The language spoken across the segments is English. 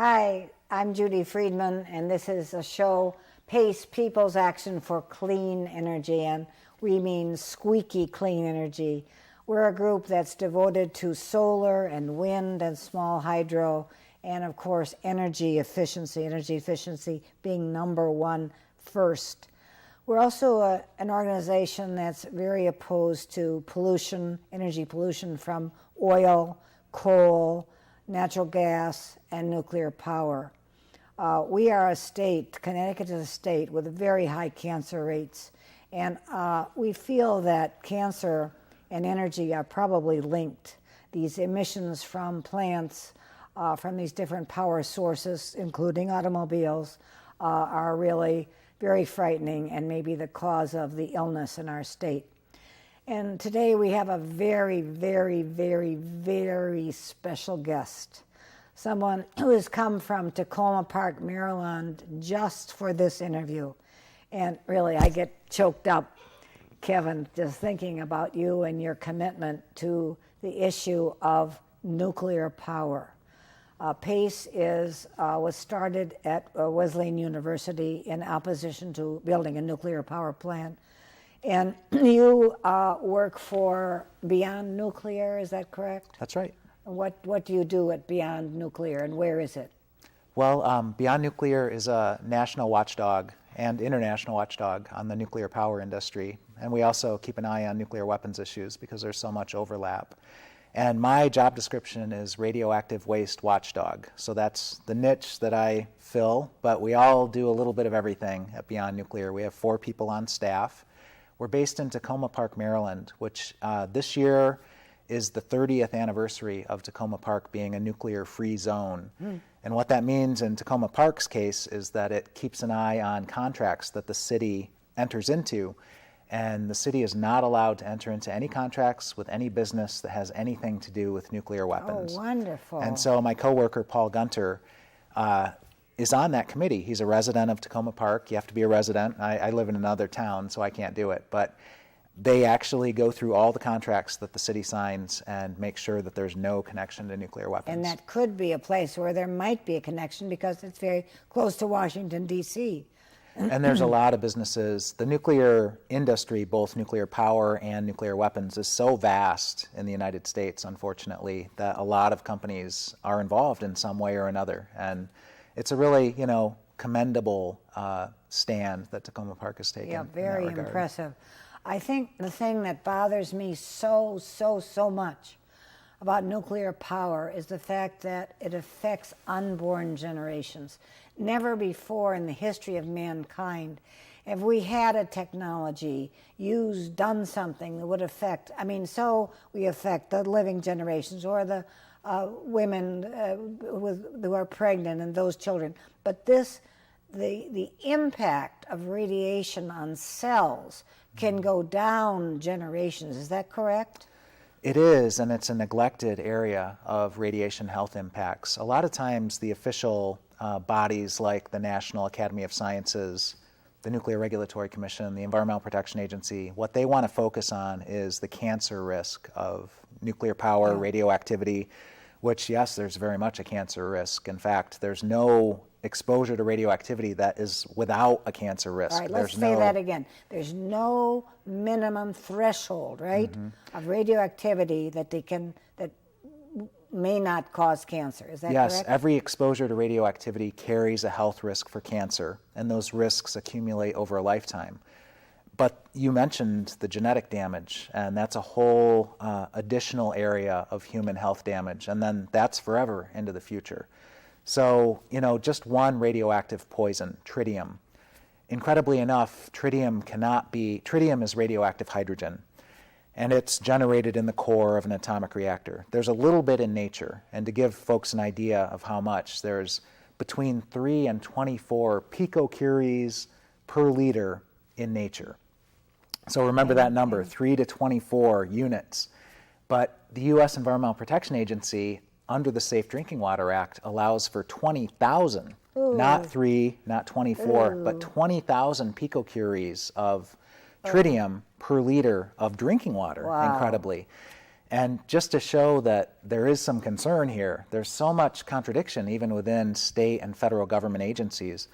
Hi, I'm Judi Friedman, and this is a show, PACE, People's Action for Clean Energy, and we mean squeaky clean energy. We're a group that's devoted to solar and wind and small hydro, and of course energy efficiency being number one first. We're also an organization that's very opposed to pollution, energy pollution from oil, coal, natural gas, and nuclear power. We are a state, Connecticut is a state with very high cancer rates, and we feel that cancer and energy are probably linked. These emissions from plants, from these different power sources, including automobiles, are really very frightening and maybe the cause of the illness in our state. And today we have a very, very, very, very special guest. Someone who has come from Tacoma Park, Maryland, just for this interview. And really, I get choked up, Kevin, just thinking about you and your commitment to the issue of nuclear power. PACE was started at Wesleyan University in opposition to building a nuclear power plant. And you work for Beyond Nuclear, is that correct? That's right. What do you do at Beyond Nuclear, and where is it? Well, Beyond Nuclear is a national watchdog and international watchdog on the nuclear power industry. And we also keep an eye on nuclear weapons issues because there's so much overlap. And my job description is radioactive waste watchdog. So that's the niche that I fill, but we all do a little bit of everything at Beyond Nuclear. We have 4 people on staff. We're based in Tacoma Park, Maryland, which this year is the 30th anniversary of Tacoma Park being a nuclear-free zone. And what that means in Tacoma Park's case is that it keeps an eye on contracts that the city enters into. And the city is not allowed to enter into any contracts with any business that has anything to do with nuclear weapons. Oh, wonderful. And so my coworker, Paul Gunter, is on that committee. He's a resident of Tacoma Park. You have to be a resident. I live in another town, so I can't do it. But they actually go through all the contracts that the city signs and make sure that there's no connection to nuclear weapons. And that could be a place where there might be a connection because it's very close to Washington, D.C. And there's a lot of businesses. The nuclear industry, both nuclear power and nuclear weapons, is so vast in the United States, unfortunately, that a lot of companies are involved in some way or another. And it's a really, commendable stand that Tacoma Park has taken. Yeah, very impressive. I think the thing that bothers me so much about nuclear power is the fact that it affects unborn generations. Never before in the history of mankind have we had a technology done something that would affect, so we affect the living generations or the women who are pregnant and those children. But the impact of radiation on cells can go down generations. Is that correct? It is, and it's a neglected area of radiation health impacts. A lot of times the official bodies like the National Academy of Sciences, the Nuclear Regulatory Commission, the Environmental Protection Agency, what they want to focus on is the cancer risk of nuclear power, radioactivity, which, yes, there's very much a cancer risk. In fact, there's no exposure to radioactivity that is without a cancer risk. All right, let's say that again. There's no minimum threshold, right, of radioactivity that may not cause cancer. Is that correct? Yes, every exposure to radioactivity carries a health risk for cancer, and those risks accumulate over a lifetime. But you mentioned the genetic damage, and that's a whole additional area of human health damage, and then that's forever into the future. So, just one radioactive poison, tritium. Incredibly enough, tritium is radioactive hydrogen, and it's generated in the core of an atomic reactor. There's a little bit in nature, and to give folks an idea of how much, there's between 3 and 24 picocuries per liter in nature. So remember that number, 3 to 24 units. But the U.S. Environmental Protection Agency, under the Safe Drinking Water Act, allows for 20,000, not 3, not 24, but 20,000 picocuries of tritium per liter of drinking water, incredibly. And just to show that there is some concern here, there's so much contradiction even within state and federal government agencies.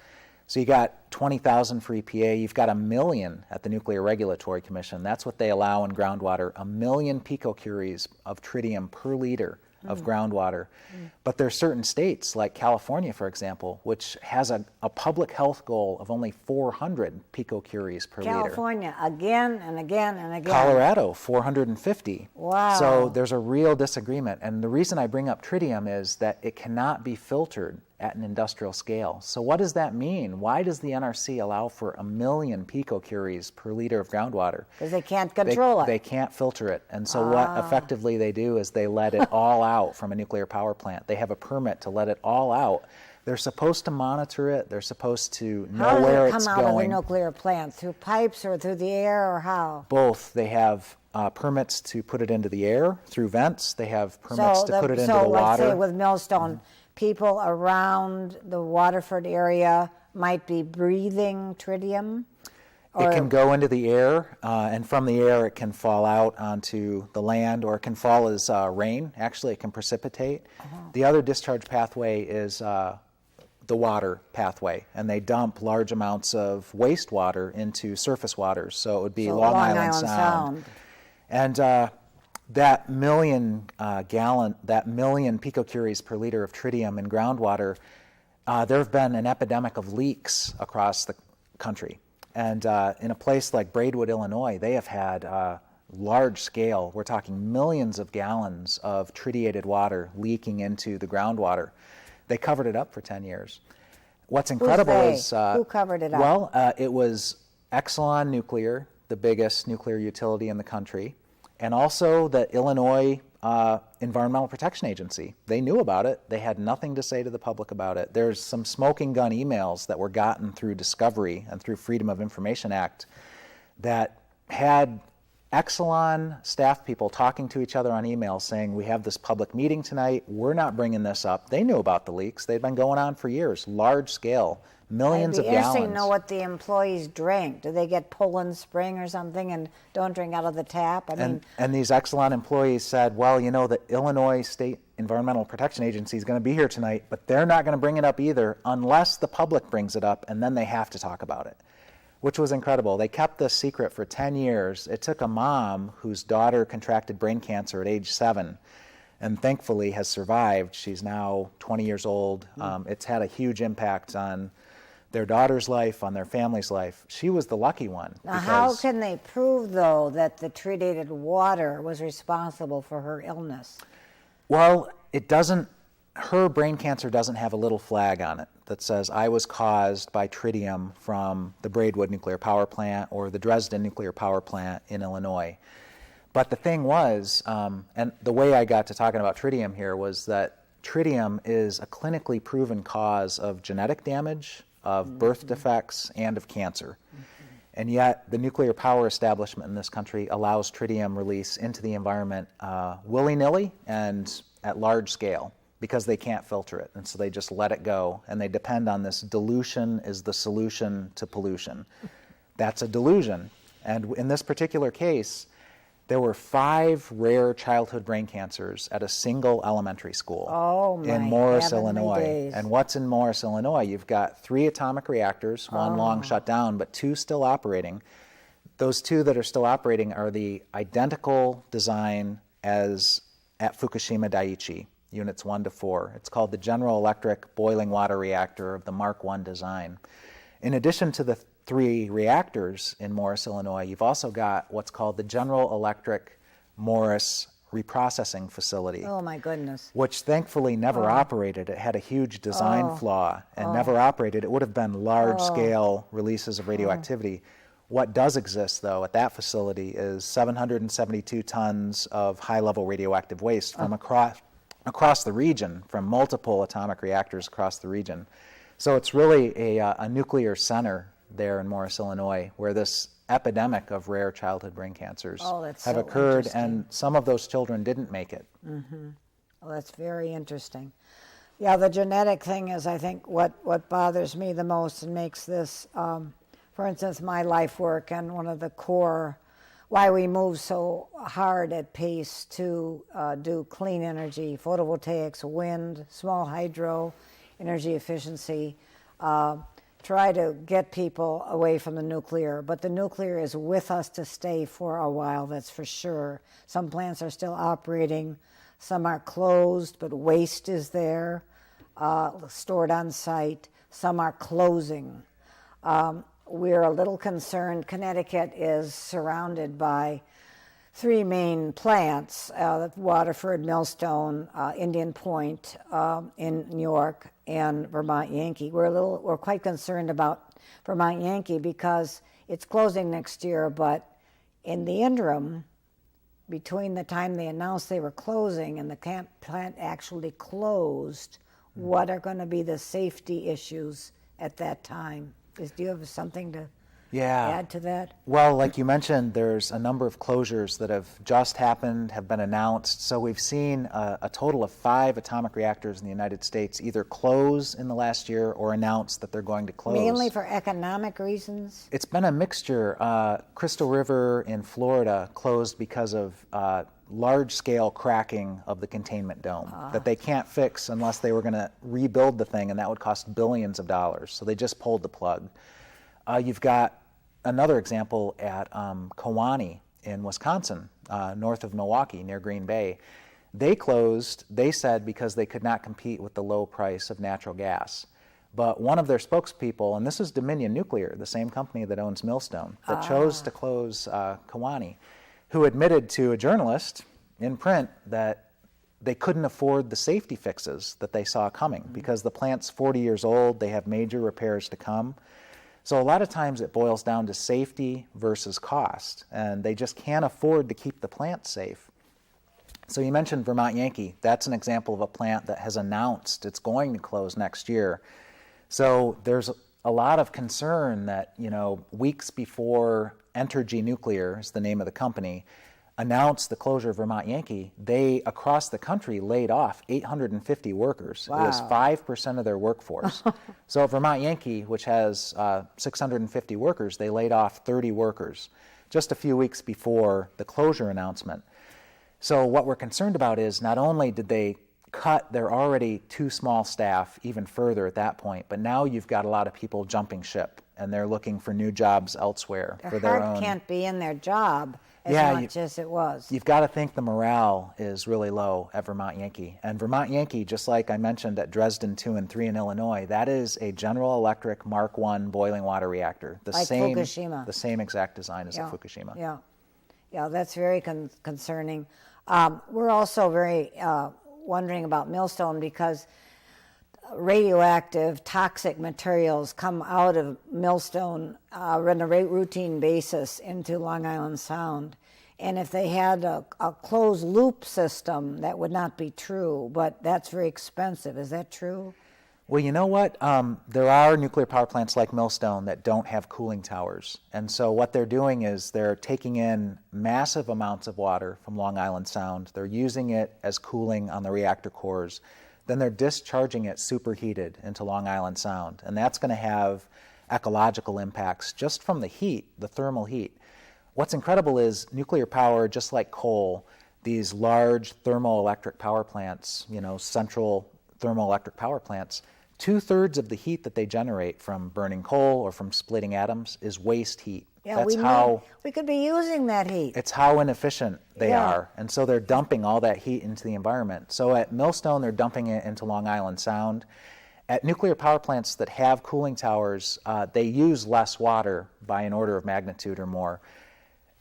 So you got 20,000 for EPA, you've got 1 million at the Nuclear Regulatory Commission. That's what they allow in groundwater, 1 million picocuries of tritium per liter of groundwater. But there are certain states, like California, for example, which has a public health goal of only 400 picocuries per liter. California, again and again and again. Colorado, 450. Wow. So there's a real disagreement. And the reason I bring up tritium is that it cannot be filtered at an industrial scale. So what does that mean? Why does the NRC allow for 1 million picocuries per liter of groundwater? Because they can't control it. They can't filter it. And so what effectively they do is they let it all out from a nuclear power plant. They have a permit to let it all out. They're supposed to monitor it. They're supposed to know where it's going. How does it come out of the nuclear plant? Through pipes or through the air, or how? Both. They have permits to put it into the air through vents. They have permits to put it into the water. So let's say with Millstone, people around the Waterford area might be breathing tritium? It can go into the air, and from the air it can fall out onto the land, or it can fall as rain. Actually, it can precipitate. The other discharge pathway is the water pathway, and they dump large amounts of wastewater into surface waters. So it would be Long Island Sound. And that million picocuries per liter of tritium in groundwater, there have been an epidemic of leaks across the country. And in a place like Braidwood, Illinois, they have had large scale, we're talking millions of gallons of tritiated water leaking into the groundwater. They covered it up for 10 years. What's incredible is... Who covered it up? Well, it was Exelon Nuclear, the biggest nuclear utility in the country, and also the Illinois Environmental Protection Agency. They knew about it. They had nothing to say to the public about it. There's some smoking gun emails that were gotten through discovery and through Freedom of Information Act that had Exelon staff people talking to each other on email saying, we have this public meeting tonight, we're not bringing this up. They knew about the leaks. They'd been going on for years, large scale, millions of gallons. It'd be interesting to know what the employees drank. Do they get Poland Spring or something and don't drink out of the tap? And these Exelon employees said, well, you know, the Illinois State Environmental Protection Agency is going to be here tonight, but they're not going to bring it up either unless the public brings it up, and then they have to talk about it, which was incredible. They kept this secret for 10 years. It took a mom whose daughter contracted brain cancer at age 7 and thankfully has survived. She's now 20 years old. It's had a huge impact on their daughter's life, on their family's life. She was the lucky one. Now, how can they prove, though, that the treated water was responsible for her illness? Well, it doesn't, her brain cancer doesn't have a little flag on it that says, I was caused by tritium from the Braidwood nuclear power plant or the Dresden nuclear power plant in Illinois. But the thing was, and the way I got to talking about tritium here was that tritium is a clinically proven cause of genetic damage, of birth defects, and of cancer. And yet the nuclear power establishment in this country allows tritium release into the environment willy-nilly and at large scale because they can't filter it. And so they just let it go, and they depend on this dilution is the solution to pollution. That's a delusion. And in this particular case, there were 5 rare childhood brain cancers at a single elementary school in Morris, Illinois. Days. And what's in Morris, Illinois? You've got 3 atomic reactors, one long shut down, but 2 still operating. Those 2 that are still operating are the identical design as at Fukushima Daiichi, units 1 to 4. It's called the General Electric Boiling Water Reactor of the Mark I design. In addition to the 3 reactors in Morris, Illinois, you've also got what's called the General Electric Morris Reprocessing Facility. Oh, my goodness. Which thankfully never operated. It had a huge design flaw and never operated. It would have been large-scale releases of radioactivity. What does exist, though, at that facility is 772 tons of high-level radioactive waste from across the region, from multiple atomic reactors across the region. So it's really a nuclear center there in Morris, Illinois, where this epidemic of rare childhood brain cancers have occurred, and some of those children didn't make it. Mm-hmm. Well, that's very interesting. Yeah, the genetic thing is, I think, what bothers me the most and makes this, for instance, my life work and one of the core why we move so hard at pace to do clean energy, photovoltaics, wind, small hydro, energy efficiency, try to get people away from the nuclear. But the nuclear is with us to stay for a while, that's for sure. Some plants are still operating, some are closed, but waste is there, stored on site. Some are closing. We're a little concerned. Connecticut is surrounded by 3 main plants, Waterford, Millstone, Indian Point in New York, and Vermont Yankee. We're quite concerned about Vermont Yankee because it's closing next year, but in the interim, between the time they announced they were closing and the plant actually closed, what are going to be the safety issues at that time? Do you have something to add to that? Well, like you mentioned, there's a number of closures that have just happened, have been announced. So we've seen a total of 5 atomic reactors in the United States either close in the last year or announce that they're going to close. Mainly for economic reasons? It's been a mixture. Crystal River in Florida closed because of large-scale cracking of the containment dome that they can't fix unless they were going to rebuild the thing, and that would cost billions of dollars. So they just pulled the plug. You've got another example at Kewaunee in Wisconsin, north of Milwaukee, near Green Bay. They closed, they said, because they could not compete with the low price of natural gas. But one of their spokespeople, and this is Dominion Nuclear, the same company that owns Millstone, that chose to close Kewaunee, who admitted to a journalist in print that they couldn't afford the safety fixes that they saw coming because the plant's 40 years old, they have major repairs to come. So a lot of times it boils down to safety versus cost, and they just can't afford to keep the plant safe. So you mentioned Vermont Yankee. That's an example of a plant that has announced it's going to close next year. So there's a lot of concern that, weeks before Entergy Nuclear is the name of the company, announced the closure of Vermont Yankee, they, across the country, laid off 850 workers. Wow. It was 5% of their workforce. So Vermont Yankee, which has 650 workers, they laid off 30 workers just a few weeks before the closure announcement. So what we're concerned about is not only did they cut their already too small staff even further at that point, but now you've got a lot of people jumping ship, and they're looking for new jobs elsewhere for their own. Their heart can't be in their job as much as it was. You've got to think the morale is really low at Vermont Yankee. And Vermont Yankee, just like I mentioned at Dresden 2 and 3 in Illinois, that is a General Electric Mark I boiling water reactor. Fukushima. The same exact design as at Fukushima. Yeah, that's very concerning. We're also very wondering about Millstone because radioactive, toxic materials come out of Millstone on a routine basis into Long Island Sound. And if they had a closed loop system, that would not be true, but that's very expensive. Is that true? Well, you know what? There are nuclear power plants like Millstone that don't have cooling towers. And so what they're doing is they're taking in massive amounts of water from Long Island Sound. They're using it as cooling on the reactor cores. Then they're discharging it superheated into Long Island Sound. And that's going to have ecological impacts just from the heat, the thermal heat. What's incredible is nuclear power, just like coal, these large thermoelectric power plants, central thermoelectric power plants, 2/3 of the heat that they generate from burning coal or from splitting atoms is waste heat. Yeah, we could be using that heat. It's how inefficient they are. And so they're dumping all that heat into the environment. So at Millstone, they're dumping it into Long Island Sound. At nuclear power plants that have cooling towers, they use less water by an order of magnitude or more.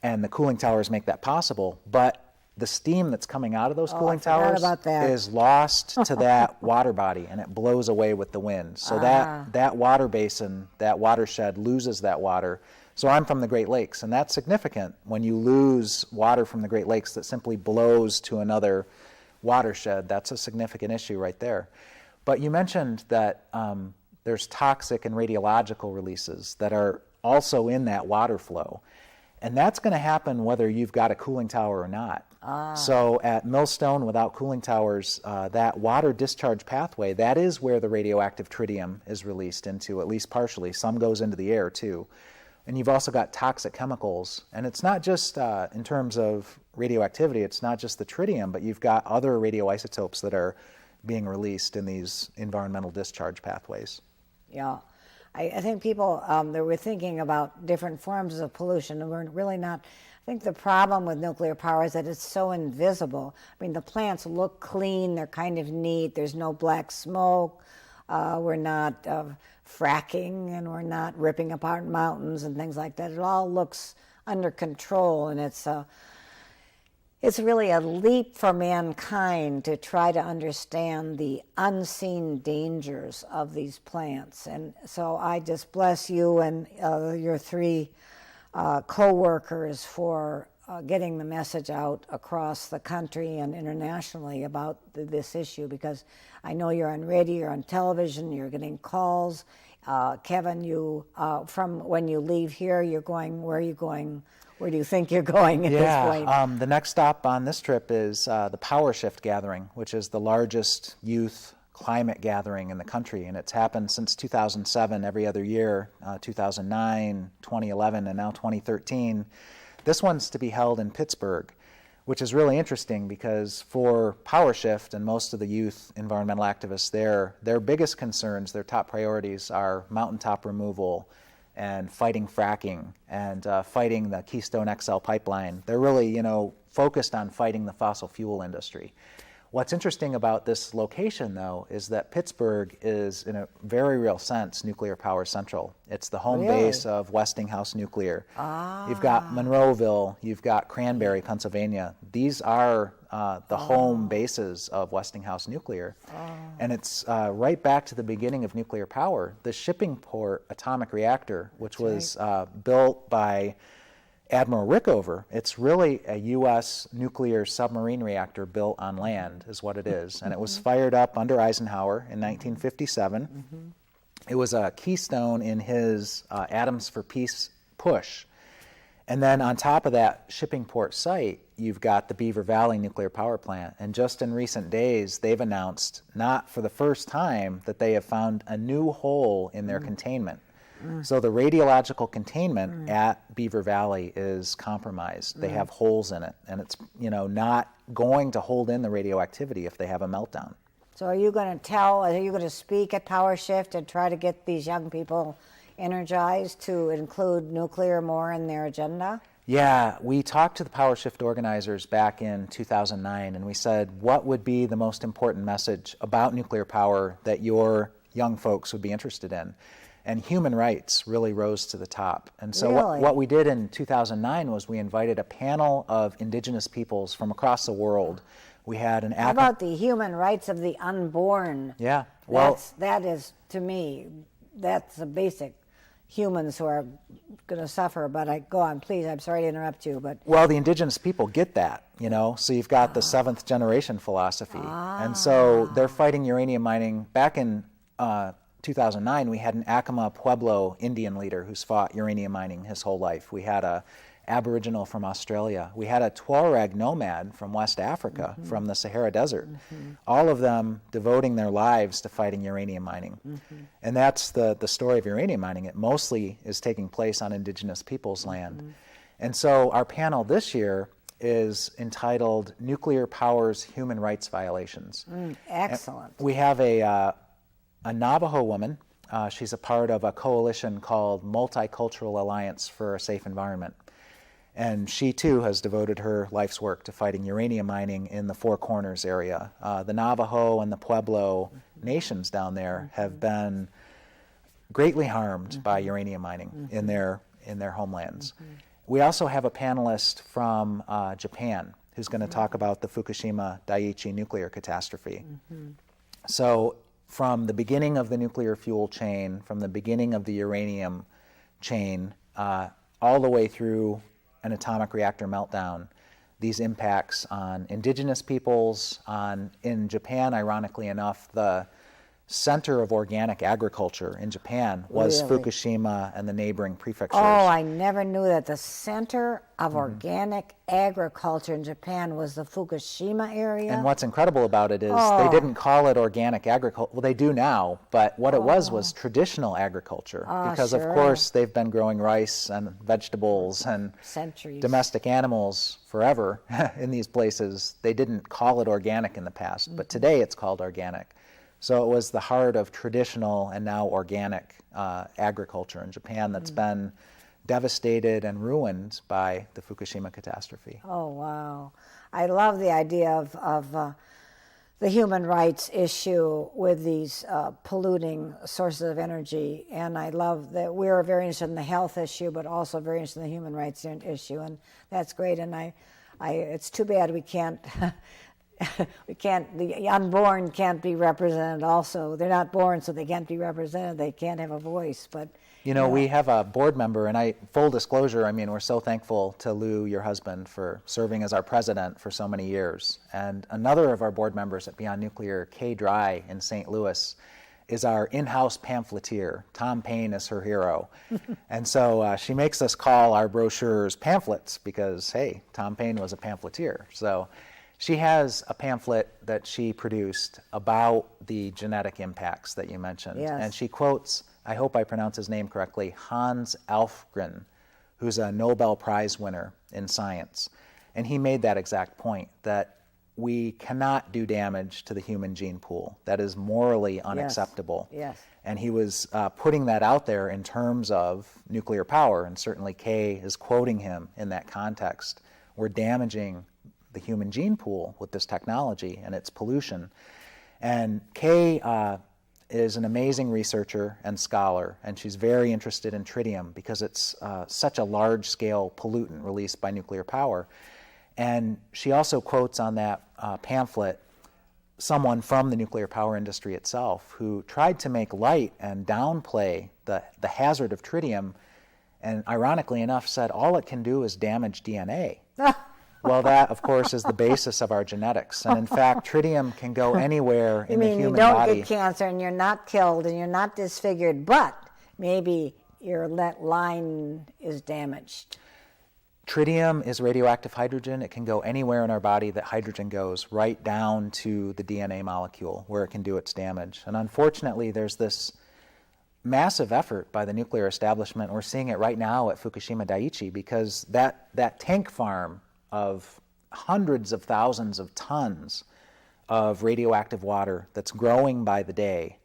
And the cooling towers make that possible. But the steam that's coming out of those cooling towers is lost to that water body, and it blows away with the wind. So that water basin, that watershed loses that water. So I'm from the Great Lakes, and that's significant when you lose water from the Great Lakes that simply blows to another watershed. That's a significant issue right there. But you mentioned that there's toxic and radiological releases that are also in that water flow. And that's going to happen whether you've got a cooling tower or not. So at Millstone, without cooling towers, that water discharge pathway, that is where the radioactive tritium is released into, at least partially. Some goes into the air too. And you've also got toxic chemicals. And it's not just in terms of radioactivity, it's not just the tritium, but you've got other radioisotopes that are being released in these environmental discharge pathways. Yeah. I think people, they were thinking about different forms of pollution, and we're really not. I think the problem with nuclear power is that it's so invisible. I mean, the plants look clean, they're kind of neat, there's no black smoke, we're not fracking, and we're not ripping apart mountains and things like that. It all looks under control, and it's really a leap for mankind to try to understand the unseen dangers of these plants. And so I just bless you and your three co-workers for getting the message out across the country and internationally about this issue, because I know you're on radio, you're on television, you're getting calls. Kevin, you from when you leave here, you're going, where are you going? Where do you think you're going at this point? The next stop on this trip is the Power Shift Gathering, which is the largest youth climate gathering in the country. And it's happened since 2007, every other year, 2009, 2011, and now 2013. This one's to be held in Pittsburgh, which is really interesting because for Power Shift and most of the youth environmental activists there, their biggest concerns, their top priorities are mountaintop removal and fighting fracking and fighting the Keystone XL pipeline. They're really, focused on fighting the fossil fuel industry. What's interesting about this location, though, is that Pittsburgh is, in a very real sense, nuclear power central. It's the home base of Westinghouse Nuclear. You've got Monroeville, you've got Cranberry, Pennsylvania. These are the home bases of Westinghouse Nuclear. And it's right back to the beginning of nuclear power. The Shippingport atomic reactor, which was built by Admiral Rickover, it's really a U.S. nuclear submarine reactor built on land, is what it is. And it was fired up under Eisenhower in 1957. It was a keystone in his Atoms for Peace push. And then on top of that Shippingport site, you've got the Beaver Valley nuclear power plant. And just in recent days, they've announced, not for the first time, that they have found a new hole in their containment. So the radiological containment at Beaver Valley is compromised. They have holes in it, and it's not going to hold in the radioactivity if they have a meltdown. So are you going to speak at Power Shift and try to get these young people energized to include nuclear more in their agenda? Yeah, we talked to the Power Shift organizers back in 2009, and we said, what would be the most important message about nuclear power that your young folks would be interested in? And human rights really rose to the top. And so what we did in 2009 was we invited a panel of indigenous peoples from across the world. We had an How about the human rights of the unborn? Yeah, well, that is, to me, that's the basic humans who are going to suffer. But go on, please. I'm sorry to interrupt you, but well, the indigenous people get that, So you've got the seventh generation philosophy, and so they're fighting uranium mining. Back in 2009, we had an Acoma Pueblo Indian leader who's fought uranium mining his whole life. We had a Aboriginal from Australia. We had a Tuareg nomad from West Africa, from the Sahara Desert. All of them devoting their lives to fighting uranium mining. And that's the story of uranium mining. It mostly is taking place on indigenous peoples' land. And so our panel this year is entitled Nuclear Power's Human Rights Violations. Excellent. And we have a Navajo woman. She's a part of a coalition called Multicultural Alliance for a Safe Environment. And she, too, has devoted her life's work to fighting uranium mining in the Four Corners area. The Navajo and the Pueblo nations down there have been greatly harmed by uranium mining in their homelands. We also have a panelist from Japan who's going to talk about the Fukushima Daiichi nuclear catastrophe. So from the beginning of the nuclear fuel chain, from the beginning of the uranium chain, all the way through an atomic reactor meltdown, these impacts on indigenous peoples, in Japan, ironically enough, the center of organic agriculture in Japan was Really? Fukushima and the neighboring prefectures. Oh, I never knew that the center of organic agriculture in Japan was the Fukushima area. And what's incredible about it is they Oh. didn't call it organic agriculture. Well, they do now, but what it was traditional agriculture. Because, of sure. course, they've been growing rice and vegetables and Centuries. domestic animals forever in these places. They didn't call it organic in the past, but today it's called organic. So it was the heart of traditional and now organic agriculture in Japan that's been devastated and ruined by the Fukushima catastrophe. Oh, wow. I love the idea of the human rights issue with these polluting sources of energy. And I love that we're very interested in the health issue, but also very interested in the human rights issue. And that's great. And it's too bad we can't, the unborn can't be represented also. They're not born, so they can't be represented. They can't have a voice. But You know, we have a board member, and full disclosure, I mean, we're so thankful to Lou, your husband, for serving as our president for so many years. And another of our board members at Beyond Nuclear, Kay Dry in St. Louis, is our in-house pamphleteer. Tom Paine is her hero. And so she makes us call our brochures pamphlets because, hey, Tom Paine was a pamphleteer. So she has a pamphlet that she produced about the genetic impacts that you mentioned. Yes. And she quotes, I hope I pronounce his name correctly, Hans Alfgren, who's a Nobel Prize winner in science. And he made that exact point, that we cannot do damage to the human gene pool. That is morally unacceptable. Yes. And he was putting that out there in terms of nuclear power, and certainly Kay is quoting him in that context. We're damaging the human gene pool with this technology and its pollution. And Kay is an amazing researcher and scholar, and she's very interested in tritium because it's such a large-scale pollutant released by nuclear power. And she also quotes on that pamphlet someone from the nuclear power industry itself who tried to make light and downplay the hazard of tritium, and ironically enough said all it can do is damage DNA. Well, that, of course, is the basis of our genetics. And in fact, tritium can go anywhere in the human body. You mean you don't get cancer and you're not killed and you're not disfigured, but maybe your line is damaged. Tritium is radioactive hydrogen. It can go anywhere in our body that hydrogen goes, right down to the DNA molecule where it can do its damage. And unfortunately, there's this massive effort by the nuclear establishment. We're seeing it right now at Fukushima Daiichi because that tank farm of hundreds of thousands of tons of radioactive water that's growing by the day,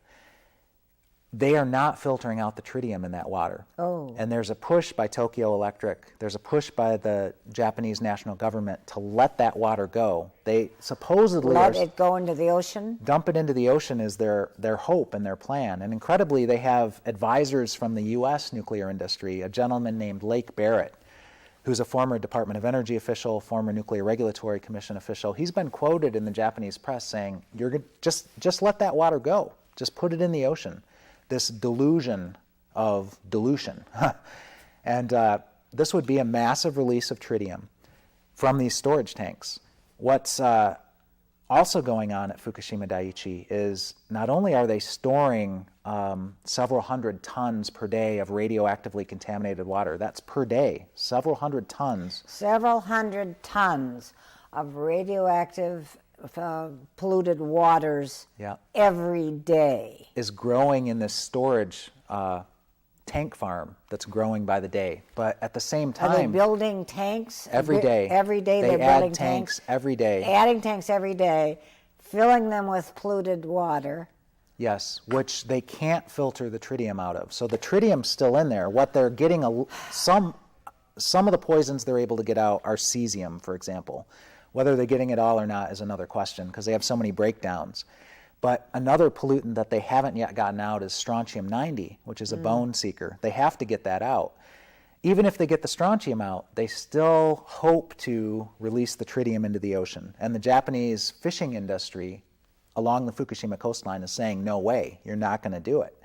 they are not filtering out the tritium in that water. Oh. And there's a push by Tokyo Electric, there's a push by the Japanese national government to let that water go. They supposedly Let it go into the ocean? Dump it into the ocean is their hope and their plan. And incredibly, they have advisors from the U.S. nuclear industry, a gentleman named Lake Barrett, who's a former Department of Energy official, former Nuclear Regulatory Commission official. He's been quoted in the Japanese press saying, just let that water go. Just put it in the ocean. This delusion of dilution. And this would be a massive release of tritium from these storage tanks. What's also going on at Fukushima Daiichi is not only are they storing several hundred tons per day of radioactively contaminated water, that's per day, several hundred tons. Several hundred tons of radioactive polluted waters every day. Is growing in this storage tank farm that's growing by the day. But at the same time, are they building tanks? Every day. Every day they're building add tanks every day. Adding tanks every day, filling them with polluted water. Yes, which they can't filter the tritium out of. So the tritium's still in there. What they're getting, some of the poisons they're able to get out are cesium, for example. Whether they're getting it all or not is another question because they have so many breakdowns. But another pollutant that they haven't yet gotten out is strontium-90, which is a bone seeker. They have to get that out. Even if they get the strontium out, they still hope to release the tritium into the ocean. And the Japanese fishing industry along the Fukushima coastline is saying, no way, you're not going to do it.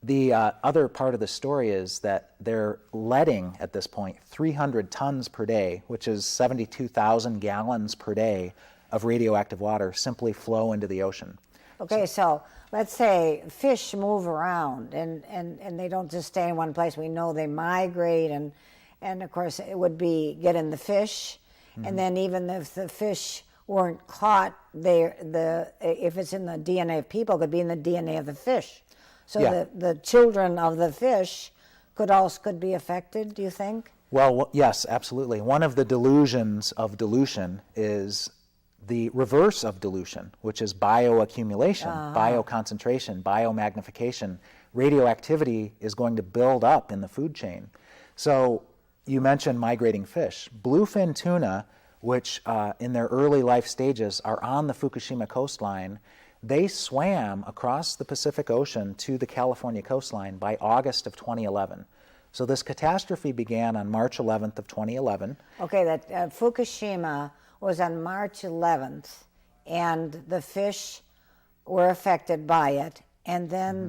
The other part of the story is that they're letting, at this point, 300 tons per day, which is 72,000 gallons per day, of radioactive water simply flow into the ocean. Okay, so let's say fish move around and they don't just stay in one place. We know they migrate, and of course it would be get in the fish, and then even if the fish weren't caught, if it's in the DNA of people, it could be in the DNA of the fish. So the children of the fish could be affected, do you think? Well, yes, absolutely. One of the delusions of dilution is the reverse of dilution, which is bioaccumulation, bioconcentration, biomagnification. Radioactivity is going to build up in the food chain. So you mentioned migrating fish. Bluefin tuna, which in their early life stages are on the Fukushima coastline, they swam across the Pacific Ocean to the California coastline by August of 2011. So this catastrophe began on March 11th of 2011. Okay, that Fukushima was on March 11th, and the fish were affected by it, and then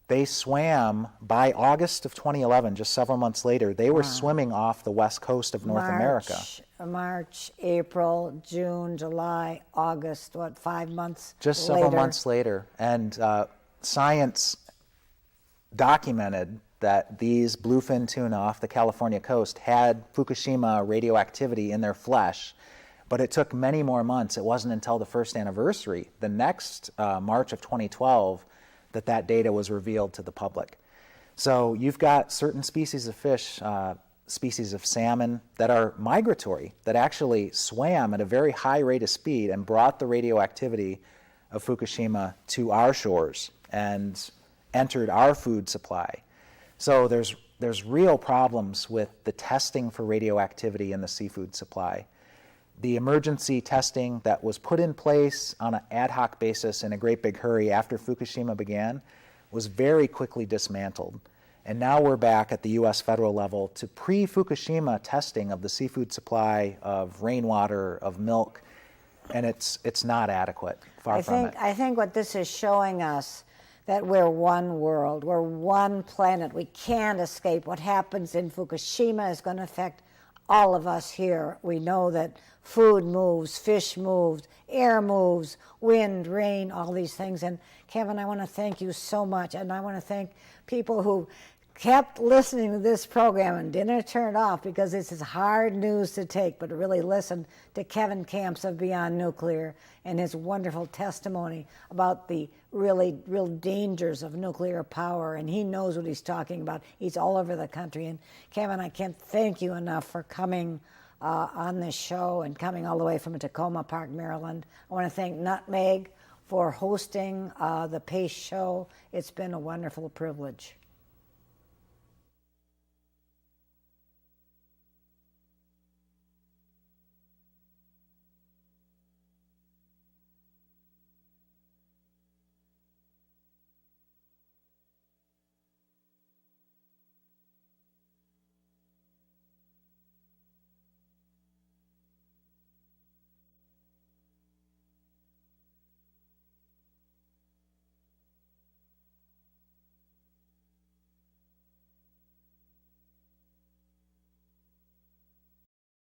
They swam by August of 2011, just several months later. They were swimming off the west coast of North America. March, April, June, July, August, 5 months Just later? several months later. And science documented that these bluefin tuna off the California coast had Fukushima radioactivity in their flesh, but it took many more months. It wasn't until the first anniversary, the next March of 2012, that data was revealed to the public. So you've got certain species of fish, species of salmon that are migratory, that actually swam at a very high rate of speed and brought the radioactivity of Fukushima to our shores and entered our food supply. So there's real problems with the testing for radioactivity in the seafood supply. The emergency testing that was put in place on an ad hoc basis in a great big hurry after Fukushima began was very quickly dismantled. And now we're back at the U.S. federal level to pre-Fukushima testing of the seafood supply, of rainwater, of milk, and it's not adequate, far from it. I think what this is showing us, that we're one world, we're one planet. We can't escape. What happens in Fukushima is going to affect all of us here. We know that food moves, fish moves, air moves, wind, rain, all these things. And Kevin, I want to thank you so much. And I want to thank people who kept listening to this program and didn't turn it off, because this is hard news to take, but really listen to Kevin Kamps of Beyond Nuclear and his wonderful testimony about the real dangers of nuclear power. And he knows what he's talking about. He's all over the country. And Kevin, I can't thank you enough for coming on this show and coming all the way from Tacoma Park, Maryland. I want to thank Nutmeg for hosting the PACE show. It's been a wonderful privilege.